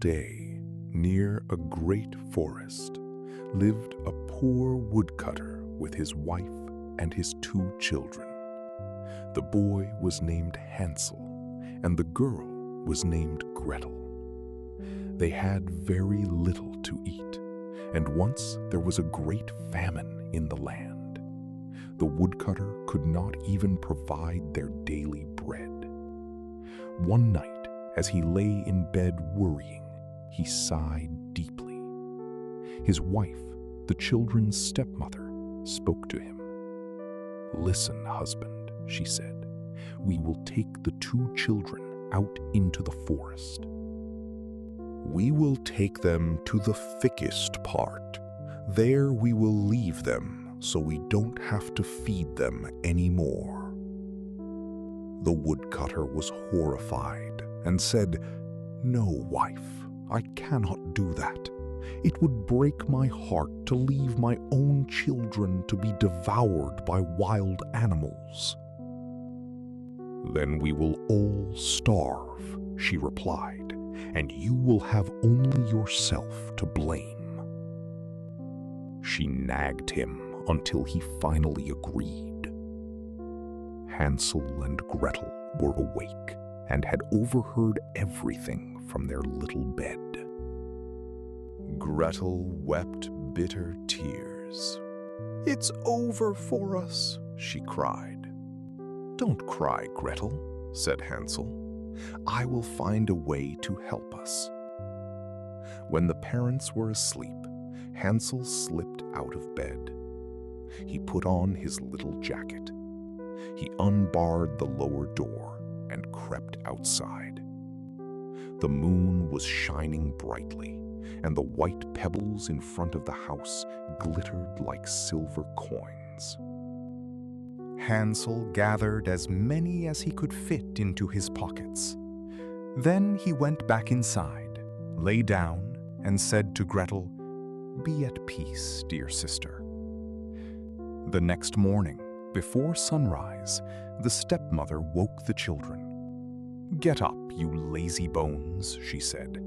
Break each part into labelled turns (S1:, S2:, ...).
S1: day, near a great forest, lived a poor woodcutter with his wife and his 2 children. The boy was named Hansel, and the girl was named Gretel. They had very little to eat, and once there was a great famine in the land. The woodcutter could not even provide their daily bread. One night, as he lay in bed worrying, he sighed deeply. His wife, the children's stepmother, spoke to him. "Listen, husband," she said, "we will take the 2 children out into the forest. We will take them to the thickest part. There we will leave them so we don't have to feed them anymore." The woodcutter was horrified and said, "No, wife, I cannot do that. It would break my heart to leave my own children to be devoured by wild animals." "Then we will all starve," she replied, "and you will have only yourself to blame." She nagged him until he finally agreed. Hansel and Gretel were awake and had overheard everything from their little bed. Gretel wept bitter tears. "It's over for us," she cried. "Don't cry, Gretel," said Hansel. "I will find a way to help us." When the parents were asleep, Hansel slipped out of bed. He put on his little jacket. He unbarred the lower door and crept outside. The moon was shining brightly, and the white pebbles in front of the house glittered like silver coins. Hansel gathered as many as he could fit into his pockets. Then he went back inside, lay down, and said to Gretel, "Be at peace, dear sister." The next morning, before sunrise, the stepmother woke the children. "Get up, you lazy bones," she said.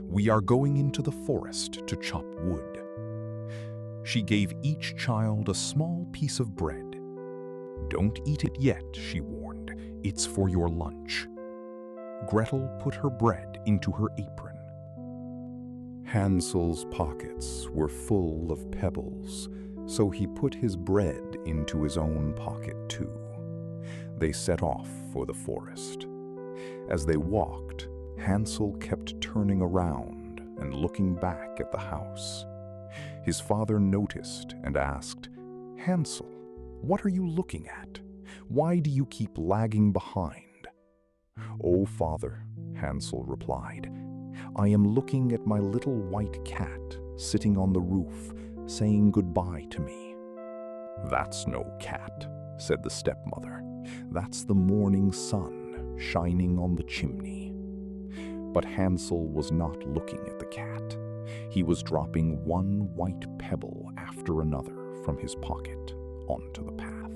S1: "We are going into the forest to chop wood." She gave each child a small piece of bread. "Don't eat it yet," she warned. "It's for your lunch." Gretel put her bread into her apron. Hansel's pockets were full of pebbles, so he put his bread into his own pocket too. They set off for the forest. As they walked, Hansel kept turning around and looking back at the house. His father noticed and asked, "Hansel, what are you looking at? Why do you keep lagging behind?" "Oh, father," Hansel replied, "I am looking at my little white cat sitting on the roof, saying goodbye to me." "That's no cat," said the stepmother. "That's the morning sun shining on the chimney." But Hansel was not looking at the cat. He was dropping one white pebble after another from his pocket onto the path.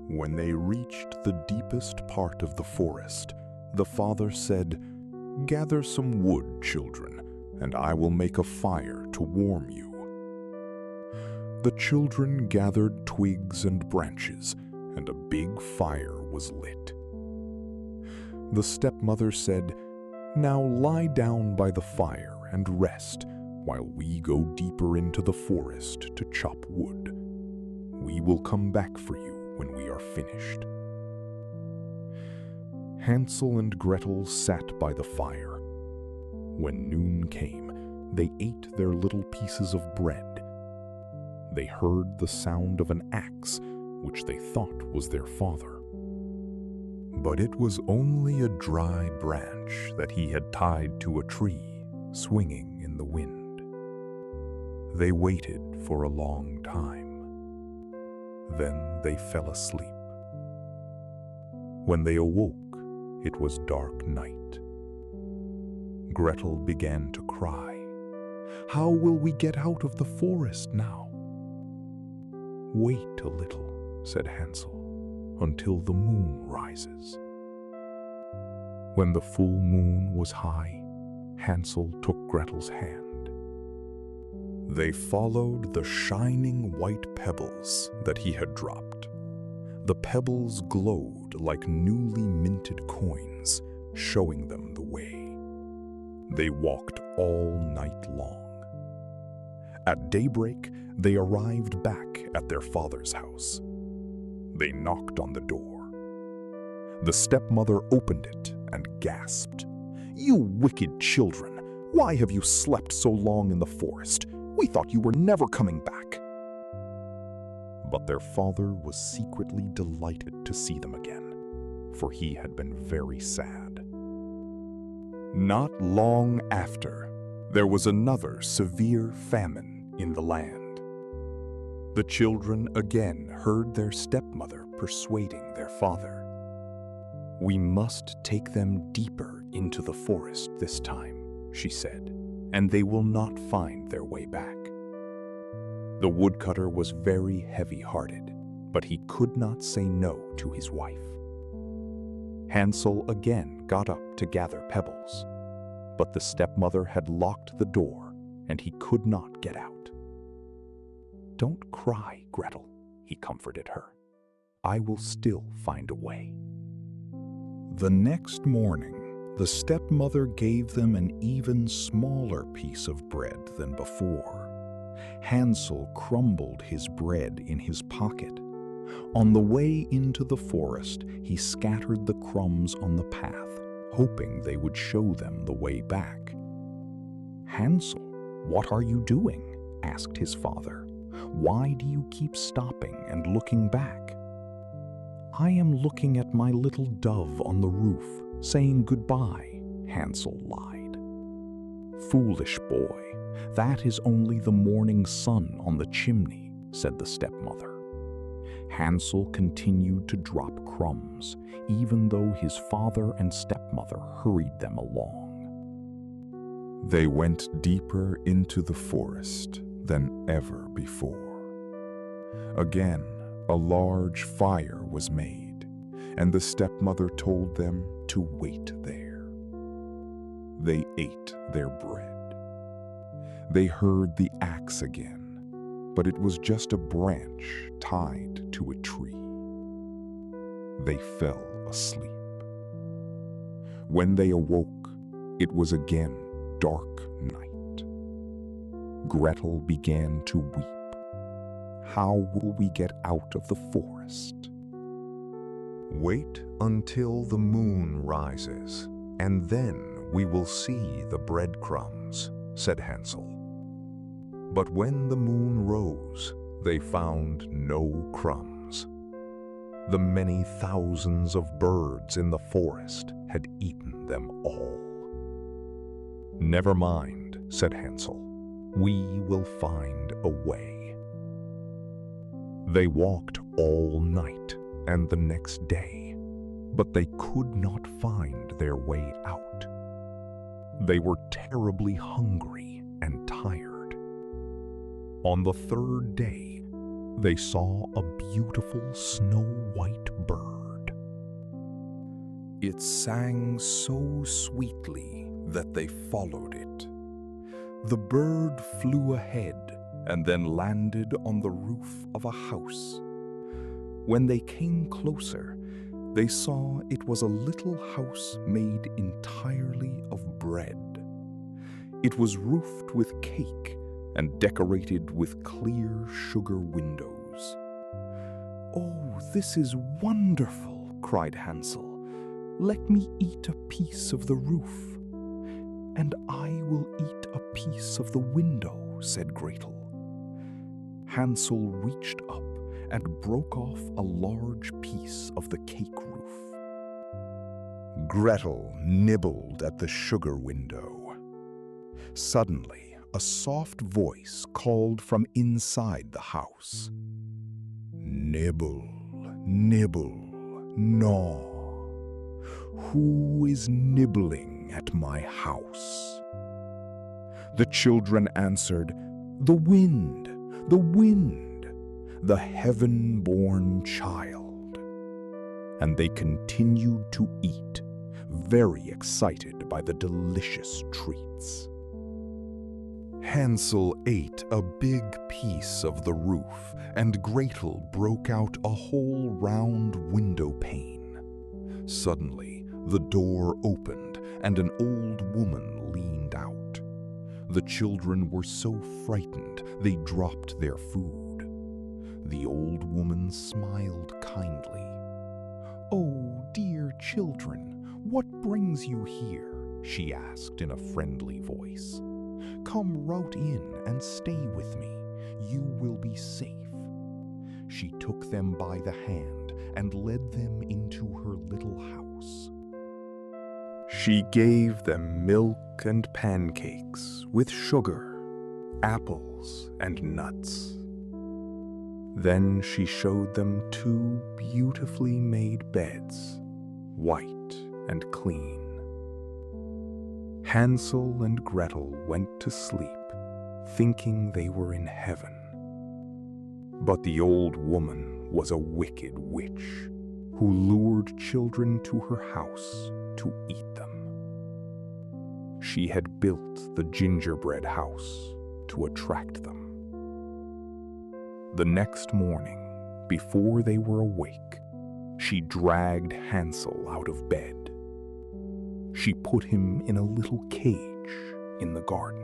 S1: When they reached the deepest part of the forest, the father said, "Gather some wood, children, and I will make a fire to warm you." The children gathered twigs and branches, and a big fire was lit. The stepmother said, "Now lie down by the fire and rest while we go deeper into the forest to chop wood. We will come back for you when we are finished." Hansel and Gretel sat by the fire. When noon came, they ate their little pieces of bread. They heard the sound of an axe, which they thought was their father. But it was only a dry branch that he had tied to a tree, swinging in the wind. They waited for a long time. Then they fell asleep. When they awoke, it was dark night. Gretel began to cry. "How will we get out of the forest now?" "Wait a little," said Hansel, "until the moon rises." When the full moon was high, Hansel took Gretel's hand. They followed the shining white pebbles that he had dropped. The pebbles glowed like newly minted coins, showing them the way. They walked all night long. At daybreak, they arrived back at their father's house. They knocked on the door. The stepmother opened it and gasped, "You wicked children! Why have you slept so long in the forest? We thought you were never coming back." But their father was secretly delighted to see them again, for he had been very sad. Not long after, there was another severe famine in the land. The children again heard their stepmother persuading their father. "We must take them deeper into the forest this time," she said, "and they will not find their way back." The woodcutter was very heavy-hearted, but he could not say no to his wife. Hansel again got up to gather pebbles, but the stepmother had locked the door and he could not get out. "Don't cry, Gretel," he comforted her. "I will still find a way." The next morning, the stepmother gave them an even smaller piece of bread than before. Hansel crumbled his bread in his pocket. On the way into the forest, he scattered the crumbs on the path, hoping they would show them the way back. "Hansel, what are you doing?" asked his father. "Why do you keep stopping and looking back?" "I am looking at my little dove on the roof, saying goodbye," Hansel lied. "Foolish boy, that is only the morning sun on the chimney," said the stepmother. Hansel continued to drop crumbs, even though his father and stepmother hurried them along. They went deeper into the forest than ever before. Again, a large fire was made, and the stepmother told them to wait there. They ate their bread. They heard the axe again, but it was just a branch tied to a tree. They fell asleep. When they awoke, it was again dark night. Gretel began to weep. "How will we get out of the forest?" "Wait until the moon rises, and then we will see the breadcrumbs," said Hansel. But when the moon rose, they found no crumbs. The many thousands of birds in the forest had eaten them all. "Never mind," said Hansel. "We will find a way." They walked all night and the next day, but they could not find their way out. They were terribly hungry and tired. On the third day, they saw a beautiful snow-white bird. It sang so sweetly that they followed it. The bird flew ahead and then landed on the roof of a house. When they came closer, they saw it was a little house made entirely of bread. It was roofed with cake and decorated with clear sugar windows. "Oh, this is wonderful," cried Hansel. "Let me eat a piece of the roof." "And I will eat a piece of the window," said Gretel. Hansel reached up and broke off a large piece of the cake roof. Gretel nibbled at the sugar window. Suddenly, a soft voice called from inside the house. "Nibble, nibble, gnaw. Who is nibbling at my house?" The children answered, "The wind, the wind, the heaven-born child." And they continued to eat, very excited by the delicious treats. Hansel ate a big piece of the roof, and Gretel broke out a whole round window pane. Suddenly, the door opened, and an old woman leaned out. The children were so frightened they dropped their food. The old woman smiled kindly. "Oh, dear children, what brings you here?" she asked in a friendly voice. "Come right in and stay with me. You will be safe." She took them by the hand and led them into her little house. She gave them milk and pancakes with sugar, apples and nuts. Then she showed them 2 beautifully made beds, white and clean. Hansel and Gretel went to sleep, thinking they were in heaven. But the old woman was a wicked witch who lured children to her house to eat them. She had built the gingerbread house to attract them. The next morning, before they were awake, she dragged Hansel out of bed. She put him in a little cage in the garden.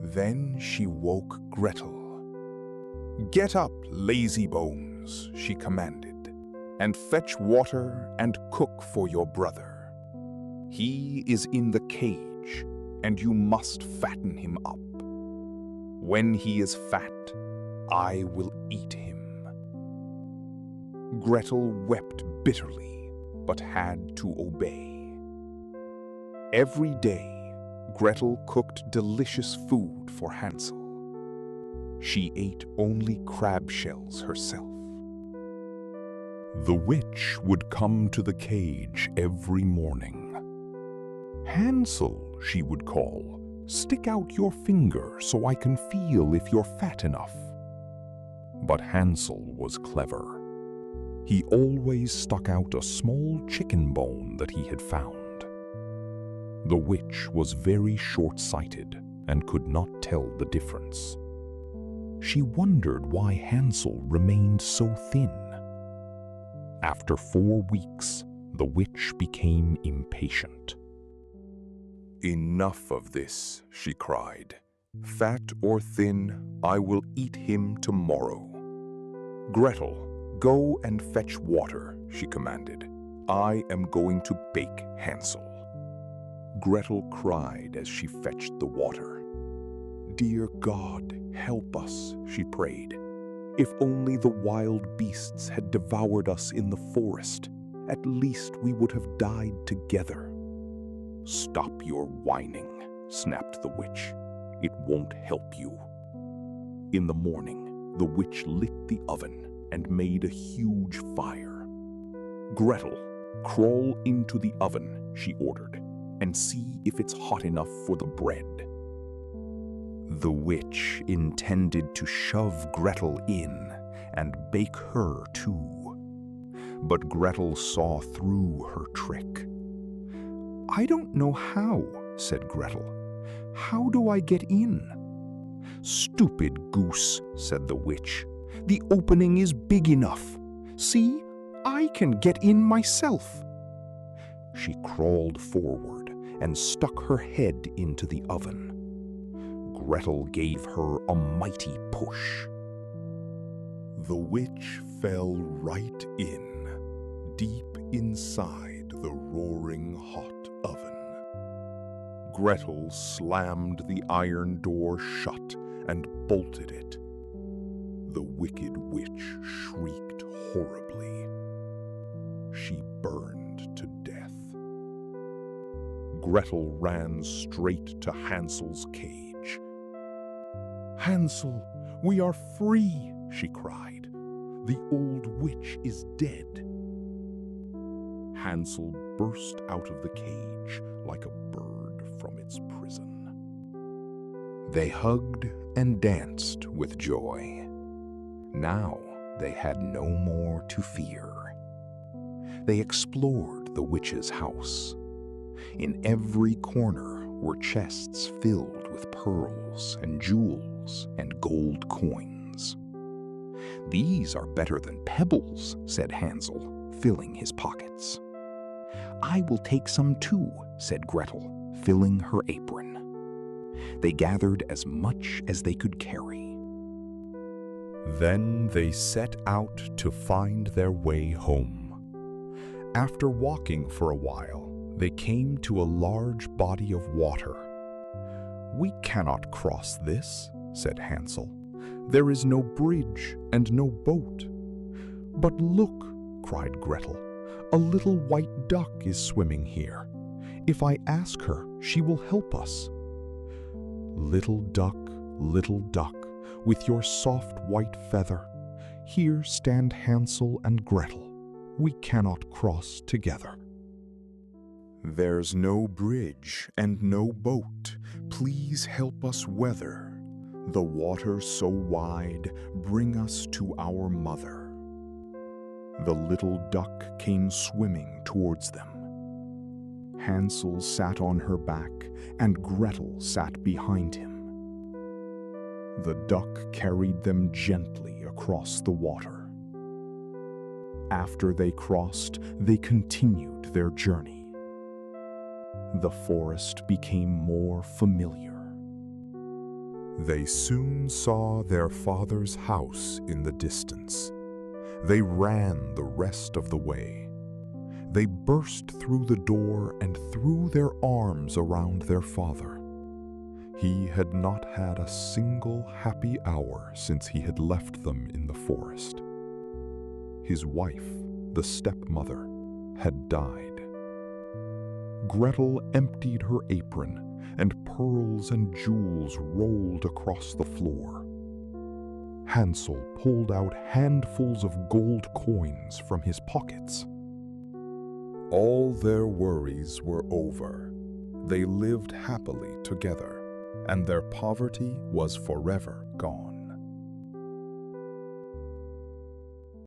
S1: Then she woke Gretel. "Get up, lazy bones," she commanded, "and fetch water and cook for your brother. He is in the cage, and you must fatten him up. When he is fat, I will eat him." Gretel wept bitterly, but had to obey. Every day, Gretel cooked delicious food for Hansel. She ate only crab shells herself. The witch would come to the cage every morning. "Hansel," she would call, "stick out your finger so I can feel if you're fat enough." But Hansel was clever. He always stuck out a small chicken bone that he had found. The witch was very short-sighted and could not tell the difference. She wondered why Hansel remained so thin. After 4 weeks, the witch became impatient. "Enough of this," she cried. "Fat or thin, I will eat him tomorrow." "Gretel, go and fetch water," she commanded. "I am going to bake Hansel." Gretel cried as she fetched the water. "Dear God, help us," she prayed. "If only the wild beasts had devoured us in the forest, at least we would have died together." "Stop your whining," snapped the witch. "It won't help you." In the morning, the witch lit the oven and made a huge fire. "Gretel, crawl into the oven," she ordered, "and see if it's hot enough for the bread." The witch intended to shove Gretel in and bake her too. But Gretel saw through her trick. "I don't know how," said Gretel. "How do I get in?" "Stupid goose," said the witch. "The opening is big enough. See, I can get in myself." She crawled forward and stuck her head into the oven. Gretel gave her a mighty push. The witch fell right in, deep inside the roaring hot oven. Gretel slammed the iron door shut and bolted it. The wicked witch shrieked horribly. She burned to death. Gretel ran straight to Hansel's cage. "Hansel, we are free," she cried. "The old witch is dead." Hansel burst out of the cage like a bird from its prison. They hugged and danced with joy. Now they had no more to fear. They explored the witch's house. In every corner were chests filled with pearls and jewels and gold coins. "These are better than pebbles," said Hansel, filling his pockets. "I will take some too," said Gretel, filling her apron. They gathered as much as they could carry. Then they set out to find their way home. After walking for a while, they came to a large body of water. "We cannot cross this," said Hansel. "There is no bridge and no boat." "But look," cried Gretel, "a little white duck is swimming here. If I ask her, she will help us." Little duck, with your soft white feather, here stand Hansel and Gretel. We cannot cross together." "There's no bridge and no boat. Please help us weather. The water so wide, bring us to our mother." The little duck came swimming towards them. Hansel sat on her back, and Gretel sat behind him. The duck carried them gently across the water. After they crossed, they continued their journey. The forest became more familiar. They soon saw their father's house in the distance. They ran the rest of the way. They burst through the door and threw their arms around their father. He had not had a single happy hour since he had left them in the forest. His wife, the stepmother, had died. Gretel emptied her apron, and pearls and jewels rolled across the floor. Hansel pulled out handfuls of gold coins from his pockets. All their worries were over. They lived happily together, and their poverty was forever gone.